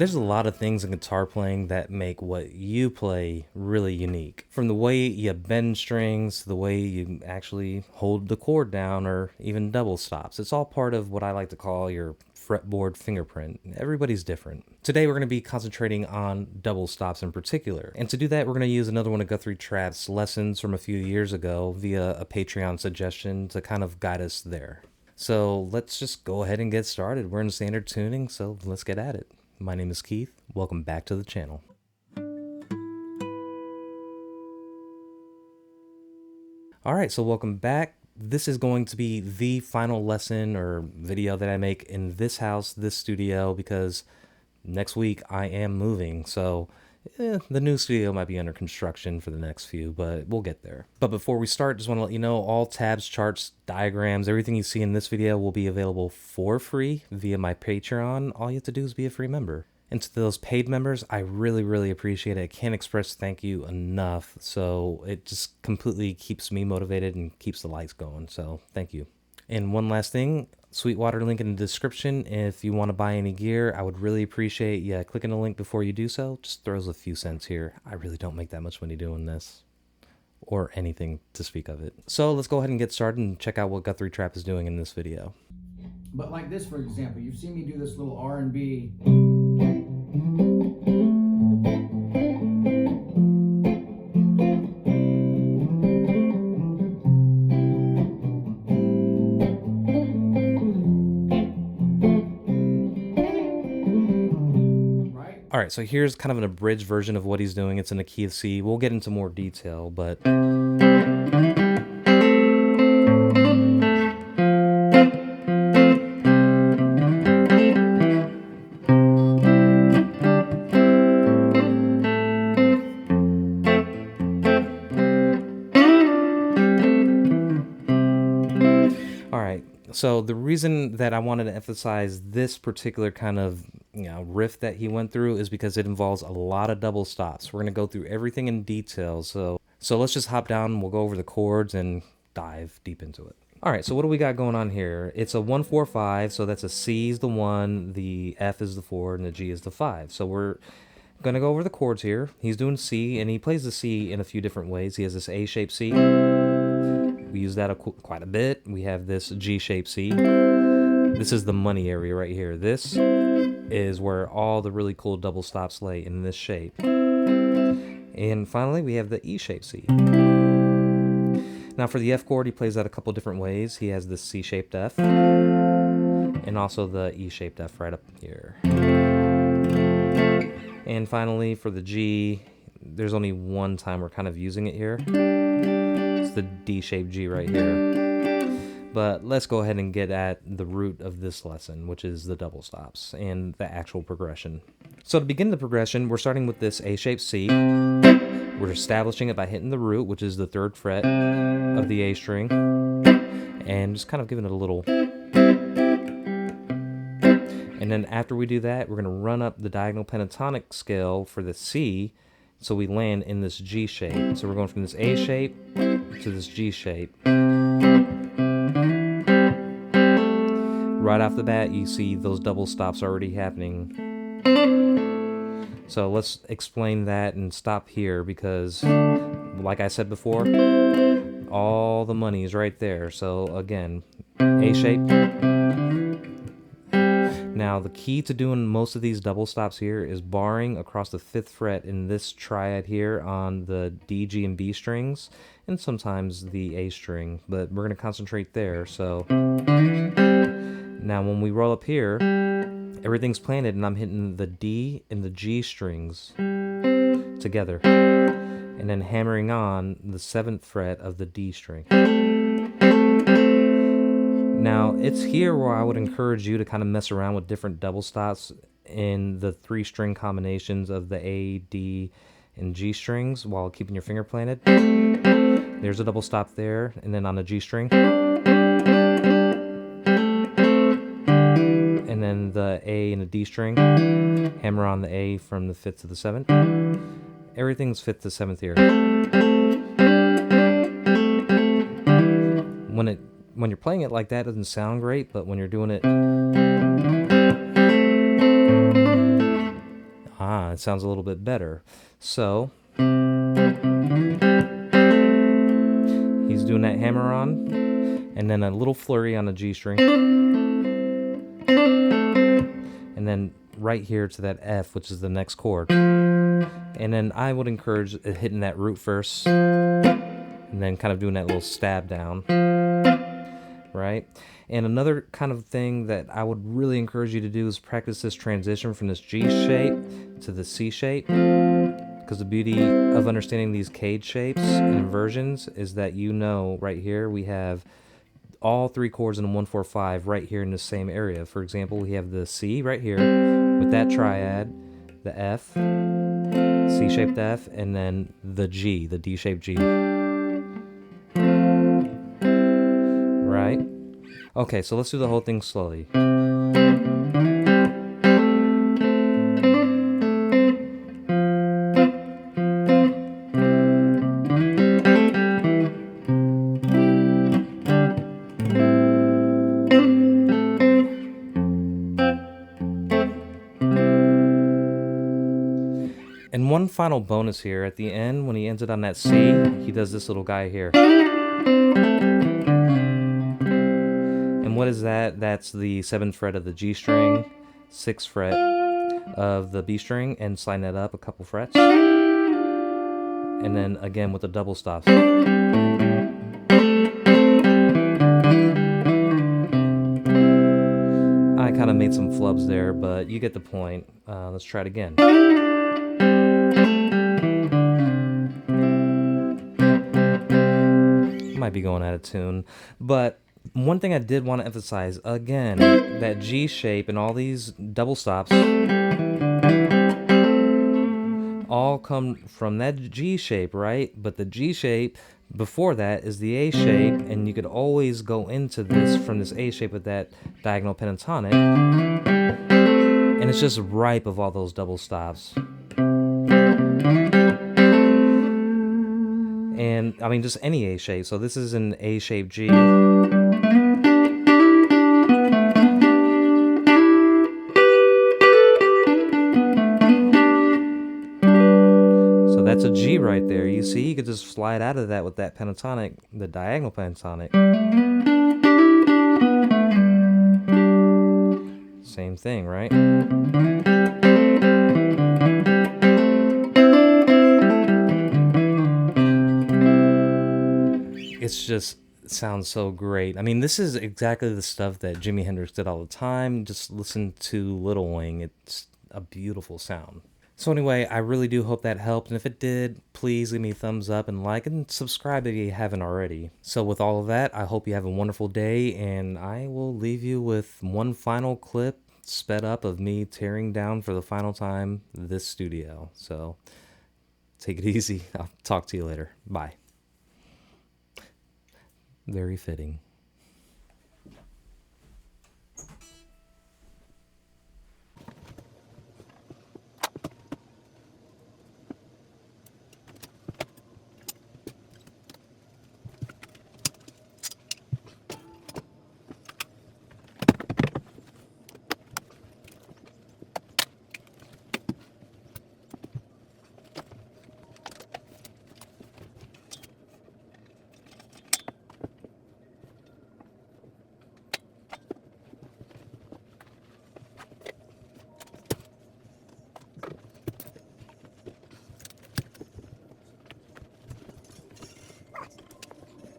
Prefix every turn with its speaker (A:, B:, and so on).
A: There's a lot of things in guitar playing that make what you play really unique. From the way you bend strings, to the way you actually hold the chord down, or even double stops. It's all part of what I like to call your fretboard fingerprint. Everybody's different. Today we're going to be concentrating on double stops in particular. And to do that, we're going to use another one of Guthrie Trapp's lessons from a few years ago via a Patreon suggestion to kind of guide us there. So let's just go ahead and get started. We're in standard tuning, so let's get at it. My name is Keith. Welcome back to the channel. All right, so welcome back. This is going to be the final lesson or video that I make in this house, this studio, because next week I am moving. So the new studio might be under construction for the next few, but we'll get there. But before we start, just want to let you know all tabs, charts, diagrams, everything you see in this video will be available for free via my Patreon. All you have to do is be a free member. And to those paid members, I really appreciate it. I can't express thank you enough. So it just completely keeps me motivated and keeps the lights going. So thank you. And one last thing, Sweetwater link in the description. If you want to buy any gear, I would really appreciate you clicking the link before you do so. Just throws a few cents here. I really don't make that much money doing this, or anything to speak of it. So let's go ahead and get started and check out what Guthrie Trapp is doing in this video.
B: But like this, for example, you've seen me do this little R&B.
A: All right, so here's kind of an abridged version of what he's doing. It's in the key of C. We'll get into more detail, but... So the reason that I wanted to emphasize this particular kind of riff that he went through is because it involves a lot of double stops. We're going to go through everything in detail. So let's just hop down. We'll go over the chords and dive deep into it. All right, so what do we got going on here? It's a 1-4-5, so that's a C is the 1, the F is the 4, and the G is the 5. So we're going to go over the chords here. He's doing C, and he plays the C in a few different ways. He has this A-shaped C. We use that quite a bit. We have this G-shaped C. This is the money area right here. This is where all the really cool double stops lay, in this shape. And finally, we have the E-shaped C. Now for the F chord, he plays that a couple different ways. He has this C-shaped F and also the E-shaped F right up here. And finally, for the G, there's only one time we're kind of using it here. The D-shaped G right here. But let's go ahead and get at the root of this lesson, which is the double stops and the actual progression. So to begin the progression, we're starting with this A-shaped C. We're establishing it by hitting the root, which is the 3rd fret of the A string, and just kind of giving it a little. And then after we do that, we're going to run up the diagonal pentatonic scale for the C, so we land in this G shape. So we're going from this A shape to this G shape. Right off the bat, you see those double stops already happening. So let's explain that and stop here because, like I said before, all the money is right there. So again, A shape. Now, the key to doing most of these double stops here is barring across the 5th fret in this triad here on the D, G, and B strings, and sometimes the A string, but we're going to concentrate there. So now when we roll up here, everything's planted, and I'm hitting the D and the G strings together, and then hammering on the 7th fret of the D string. Now, it's here where I would encourage you to kind of mess around with different double stops in the 3-string combinations of the A, D, and G strings while keeping your finger planted. There's a double stop there, and then on the G string. And then the A and the D string. Hammer on the A from the 5th to the 7th. Everything's 5th to 7th here. When you're playing it like that, it doesn't sound great, but when you're doing it It sounds a little bit better. So he's doing that hammer on, and then a little flurry on the G string, and then right here to that F, which is the next chord. And then I would encourage hitting that root first, and then kind of doing that little stab down, right? And another kind of thing that I would really encourage you to do is practice this transition from this G shape to the C shape, because the beauty of understanding these cage shapes and inversions is that right here we have all three chords in a 1-4-5 right here in the same area. For example, we have the C right here with that triad, the F, C-shaped F, and then the G, the D-shaped G. Right? Okay, so let's do the whole thing slowly. And one final bonus here, at the end, when he ends it on that C, he does this little guy here. And what is that? That's the 7th fret of the G string, 6th fret of the B string, and sliding that up a couple frets. And then again with the double stops. I kind of made some flubs there, but you get the point. Let's try it again. Might be going out of tune, but one thing I did want to emphasize again, that G shape and all these double stops all come from that G shape, right? But the G shape before that is the A shape, and you could always go into this from this A shape with that diagonal pentatonic, and it's just ripe of all those double stops. And I mean, just any A shape. So this is an A shape G. So that's a G right there. You see, you could just slide out of that with that pentatonic, the diagonal pentatonic. Same thing, right? It's just sounds so great. I mean, this is exactly the stuff that Jimi Hendrix did all the time. Just listen to Little Wing. It's a beautiful sound. So anyway, I really do hope that helped. And if it did, please give me a thumbs up and like and subscribe if you haven't already. So with all of that, I hope you have a wonderful day. And I will leave you with one final clip sped up of me tearing down for the final time this studio. So take it easy. I'll talk to you later. Bye. Very fitting.